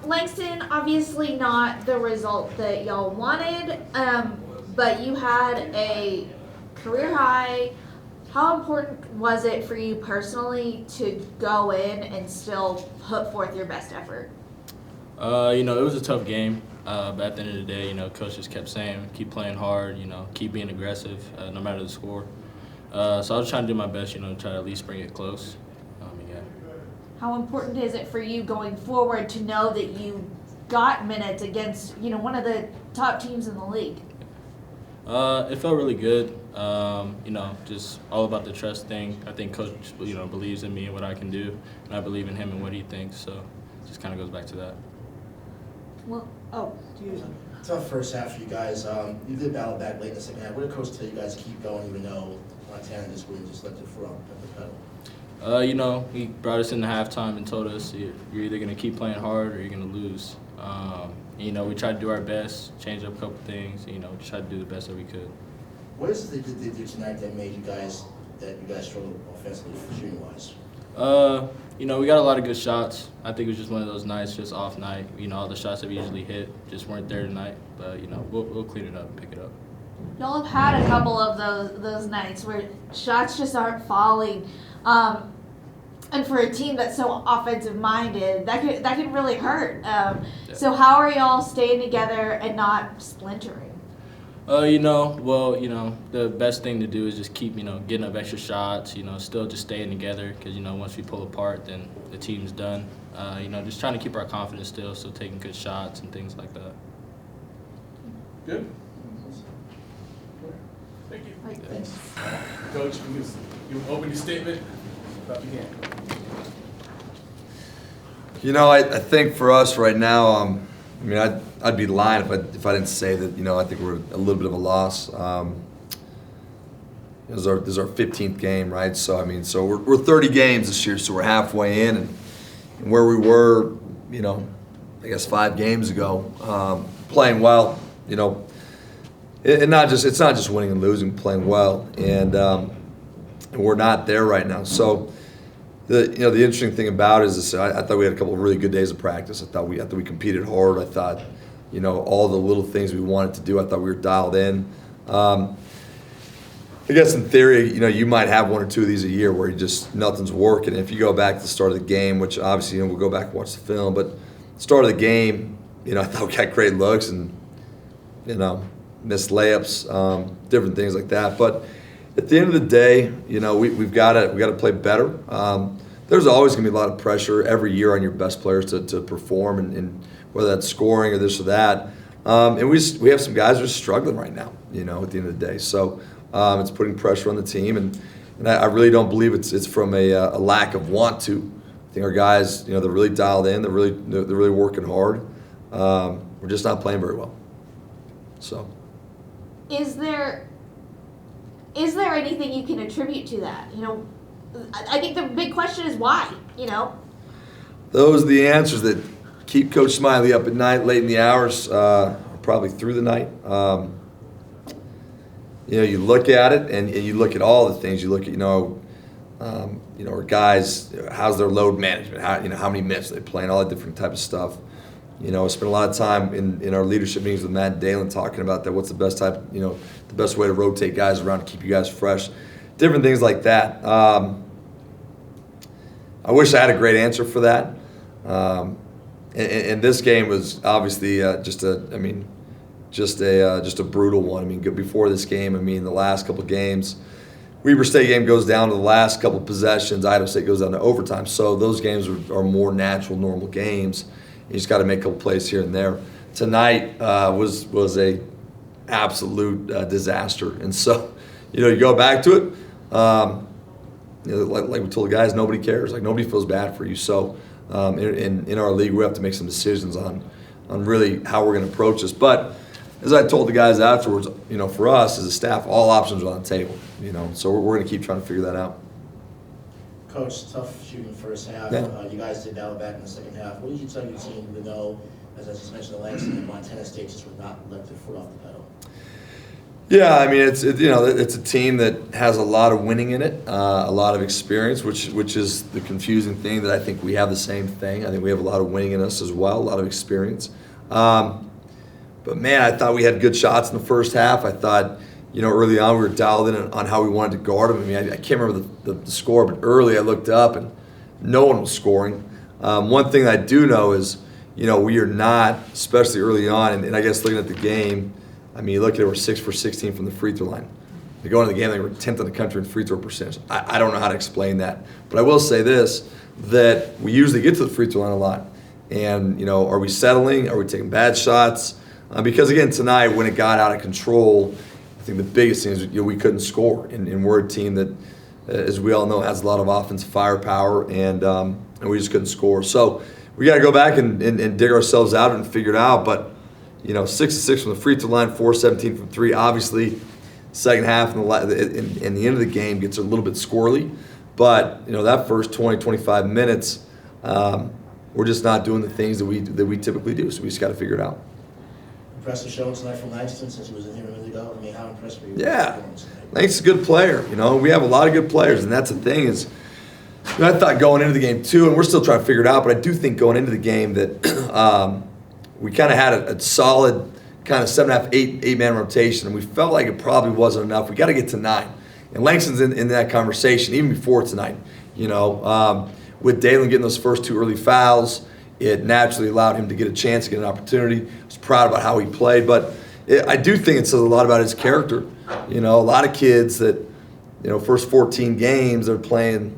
Langston, obviously not the result that y'all wanted, but you had a career high. How important was it for you personally to go in and still put forth your best effort? It was a tough game, but at the end of the day, coach just kept saying, keep playing hard, keep being aggressive, no matter the score. So I was trying to do my best, try to at least bring it close. Yeah. How important is it for you going forward to know that you got minutes against, one of the top teams in the league? It felt really good. Just all about the trust thing. I think coach, believes in me and what I can do, and I believe in him and what he thinks. So it just kind of goes back to that. Well, Tough first half for you guys. You did battle back late in the second half. What did coach tell you guys to keep going even though Montana just wouldn't just let the foot off the pedal? He brought us into halftime and told us you're either going to keep playing hard or you're going to lose. We tried to do our best, change up a couple things, tried to do the best that we could. What is it that they did tonight that made you guys struggle offensively, shooting-wise? We got a lot of good shots. I think it was just one of those nights, just off night. All the shots that we usually hit just weren't there tonight. But, we'll clean it up and pick it up. y'all have had a couple of those nights where shots just aren't falling. And for a team that's so offensive minded, that can really hurt. So how are y'all staying together and not splintering? The best thing to do is just keep, getting up extra shots, still just staying together because, once we pull apart, then the team's done. Just trying to keep our confidence still taking good shots and things like that. Good. Thank you. Like, Thanks. Coach, you open your statement about the game. I think for us right now, I'd be lying if I didn't say that. I think we're a little bit of a loss. This is our 15th game, right? So we're 30 games this year, so we're halfway in, and where we were, I guess 5 games ago, playing well, it's not just winning and losing, playing well, and we're not there right now. So. The interesting thing about it is I thought we had a couple of really good days of practice. I thought we competed hard. I thought, all the little things we wanted to do, I thought we were dialed in. I guess in theory, you might have 1 or 2 of these a year where nothing's working. And if you go back to the start of the game, which obviously we'll go back and watch the film, but start of the game, I thought we got great looks and missed layups, different things like that. But at the end of the day, we've got to play better. There's always going to be a lot of pressure every year on your best players to perform, and whether that's scoring or this or that. And we have some guys who are struggling right now, at the end of the day. So it's putting pressure on the team, and I really don't believe it's from a lack of want to. I think our guys, they're really dialed in. They're really working hard. We're just not playing very well. So. Is there anything you can attribute to that? I think the big question is why, Those are the answers that keep Coach Smiley up at night, late in the hours, probably through the night. You look at it and you look at all the things. You look at, our guys, how's their load management, how many minutes they play, and all that different type of stuff. I spent a lot of time in our leadership meetings with Matt and Dalen talking about that. What's the best the best way to rotate guys around to keep you guys fresh, different things like that. I wish I had a great answer for that. And this game was obviously just a brutal one. Before this game, the last couple of games, Weber State game goes down to the last couple of possessions. Idaho State goes down to overtime. So those games are more natural, normal games. You just got to make a couple plays here and there. Tonight was a absolute disaster, and so you go back to it. Like we told the guys, nobody cares. Like nobody feels bad for you. So in our league, we have to make some decisions on really how we're going to approach this. But as I told the guys afterwards, for us as a staff, all options are on the table. So we're going to keep trying to figure that out. Coach, tough shooting first half. Yeah. You guys did battle back in the second half. What did you tell your team to know, as I just mentioned, the Langston and Montana State just would not let their foot off the pedal? Yeah, I mean it's a team that has a lot of winning in it, a lot of experience, which is the confusing thing that I think we have the same thing. I think we have a lot of winning in us as well, a lot of experience. But man, I thought we had good shots in the first half. I thought, early on we were dialed in on how we wanted to guard them. I mean, I can't remember the score, but early I looked up and no one was scoring. One thing I do know is, we are not, especially early on, and I guess looking at the game, I mean, you look at it, we're 6 for 16 from the free throw line. They go into the game, they were 10th in the country in free throw percentage. I don't know how to explain that. But I will say this, that we usually get to the free throw line a lot. And, are we settling? Are we taking bad shots? Because, again, tonight when it got out of control, I think the biggest thing is we couldn't score. And we're a team that, as we all know, has a lot of offensive firepower, and we just couldn't score. So we got to go back and dig ourselves out and figure it out. But, 6-6 from the free throw line, 4-17 from three. Obviously, second half and the end of the game gets a little bit squirrely. But, that first 20, 25 minutes, we're just not doing the things that we typically do. So we just got to figure it out. Impressive showing tonight from Langston since he was in here a minute ago. I mean, how impressed were you? Yeah, Langston's a good player. We have a lot of good players, and that's the thing is, I thought going into the game too, and we're still trying to figure it out, but I do think going into the game that we kind of had a solid kind of 7.5, 8-man rotation, and we felt like it probably wasn't enough. We got to get to 9. And Langston's in that conversation even before tonight. With Dalen getting those first 2 early fouls, it naturally allowed him to get a chance to get an opportunity. I was proud about how he played, but I do think it says a lot about his character. A lot of kids that, first 14 games, they're playing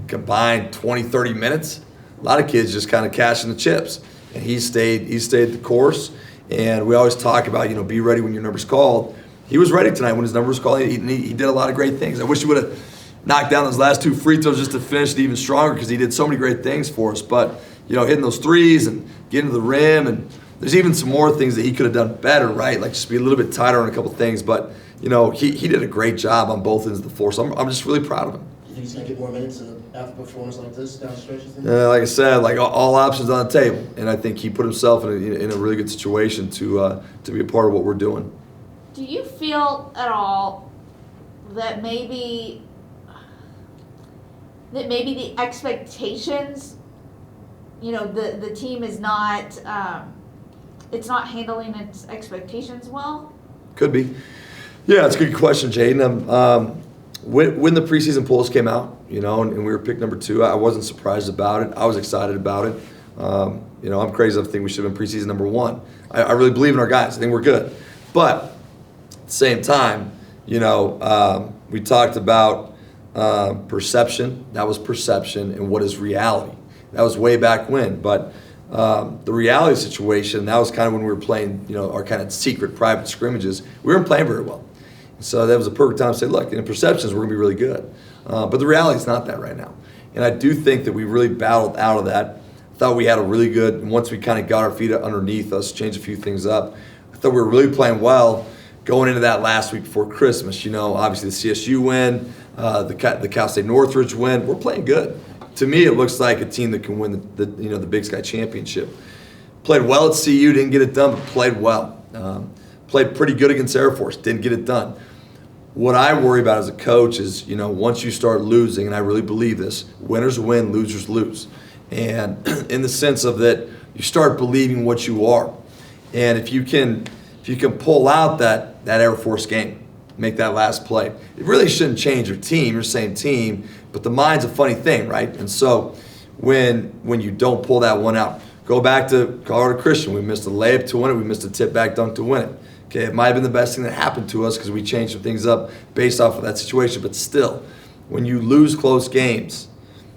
combined 20, 30 minutes. A lot of kids just kind of cashing the chips. And he stayed the course. And we always talk about, be ready when your number's called. He was ready tonight when his number was called. He did a lot of great things. I wish he would have knocked down those last 2 free throws just to finish it even stronger, because he did so many great things for us. But, hitting those threes and getting to the rim, and there's even some more things that he could have done better, right? Like just be a little bit tighter on a couple things. But, he did a great job on both ends of the floor. So I'm just really proud of him. You think he's going to get more minutes after a performance like this down the stretch? Like I said, all options on the table, and I think he put himself in a really good situation to be a part of what we're doing. Do you feel at all that maybe the expectations, the team is not it's not handling its expectations well? Could be. Yeah, it's a good question, Jaden. When the preseason polls came out, and we were picked number 2, I wasn't surprised about it. I was excited about it. I'm crazy. I think we should have been preseason number 1. I really believe in our guys. I think we're good. But at the same time, we talked about perception. That was perception. And what is reality? That was way back when. But the reality situation, that was kind of when we were playing, our kind of secret private scrimmages. We weren't playing very well. So that was a perfect time to say, look, in perceptions, we're going to be really good. But the reality is not that right now. And I do think that we really battled out of that. I thought we had a really good, and once we kind of got our feet underneath us, changed a few things up, I thought we were really playing well going into that last week before Christmas. Obviously the CSU win, the Cal State Northridge win. We're playing good. To me, it looks like a team that can win the Big Sky Championship. Played well at CU, didn't get it done, but played well. Played pretty good against Air Force, didn't get it done. What I worry about as a coach is, once you start losing, and I really believe this, winners win, losers lose. And in the sense of that, you start believing what you are. And if you can pull out that Air Force game, make that last play, it really shouldn't change your team, your same team, but the mind's a funny thing, right? And so when you don't pull that one out, go back to Colorado Christian. We missed a layup to win it. We missed a tip back dunk to win it. Okay, it might have been the best thing that happened to us because we changed some things up based off of that situation. But still, when you lose close games,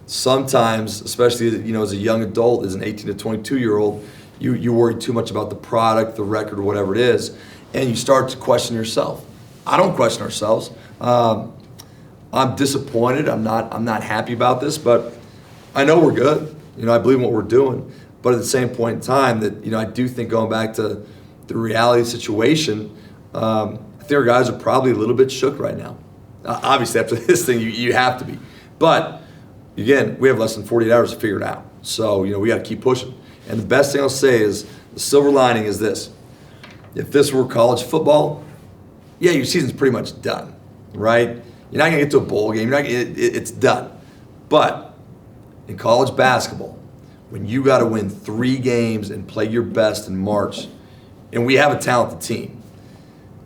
sometimes, especially as a young adult, as an 18 to 22-year-old, you worry too much about the product, the record, whatever it is, and you start to question yourself. I don't question ourselves. I'm disappointed. I'm not happy about this, but I know we're good. I believe in what we're doing. But at the same point in time, that I do think going back to the reality situation, I think our guys are probably a little bit shook right now. Obviously, after this thing, you have to be. But again, we have less than 48 hours to figure it out. So we got to keep pushing. And the best thing I'll say is the silver lining is this: if this were college football, yeah, your season's pretty much done, right? You're not going to get to a bowl game. It's done. But in college basketball, when you got to win 3 games and play your best in March, and we have a talented team,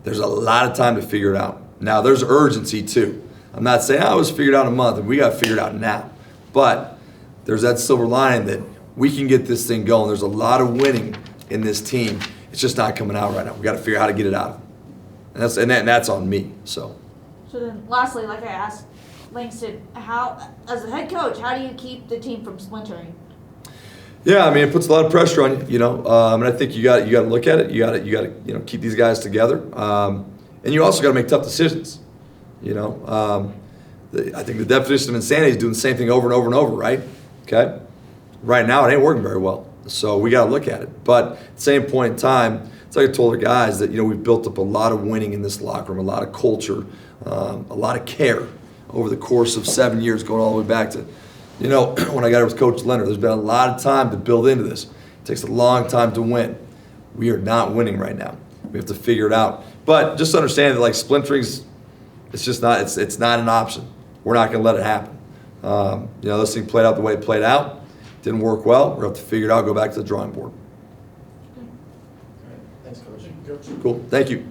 there's a lot of time to figure it out. Now, there's urgency too. I'm not saying I was figured out in a month, and we got to figure it out now. But there's that silver lining that we can get this thing going. There's a lot of winning in this team. It's just not coming out right now. We got to figure out how to get it out. And that's on me. So then, lastly, like I asked Langston, how, as a head coach, how do you keep the team from splintering? yeah, I mean, it puts a lot of pressure on you, and I think you got to look at it. You got to keep these guys together, and you also got to make tough decisions. I think the definition of insanity is doing the same thing over and over and over, right? Okay. Right now, it ain't working very well, so we got to look at it. But at the same point in time, it's like I told the guys that we've built up a lot of winning in this locker room, a lot of culture, a lot of care over the course of 7 years, going all the way back to. When I got here with Coach Leonard, there's been a lot of time to build into this. It takes a long time to win. We are not winning right now. We have to figure it out. But just understand that, like, splintering's, it's just not. It's not an option. We're not going to let it happen. This thing played out the way it played out. Didn't work well. We're going to have to figure it out. Go back to the drawing board. Thanks, Coach. Cool. Thank you.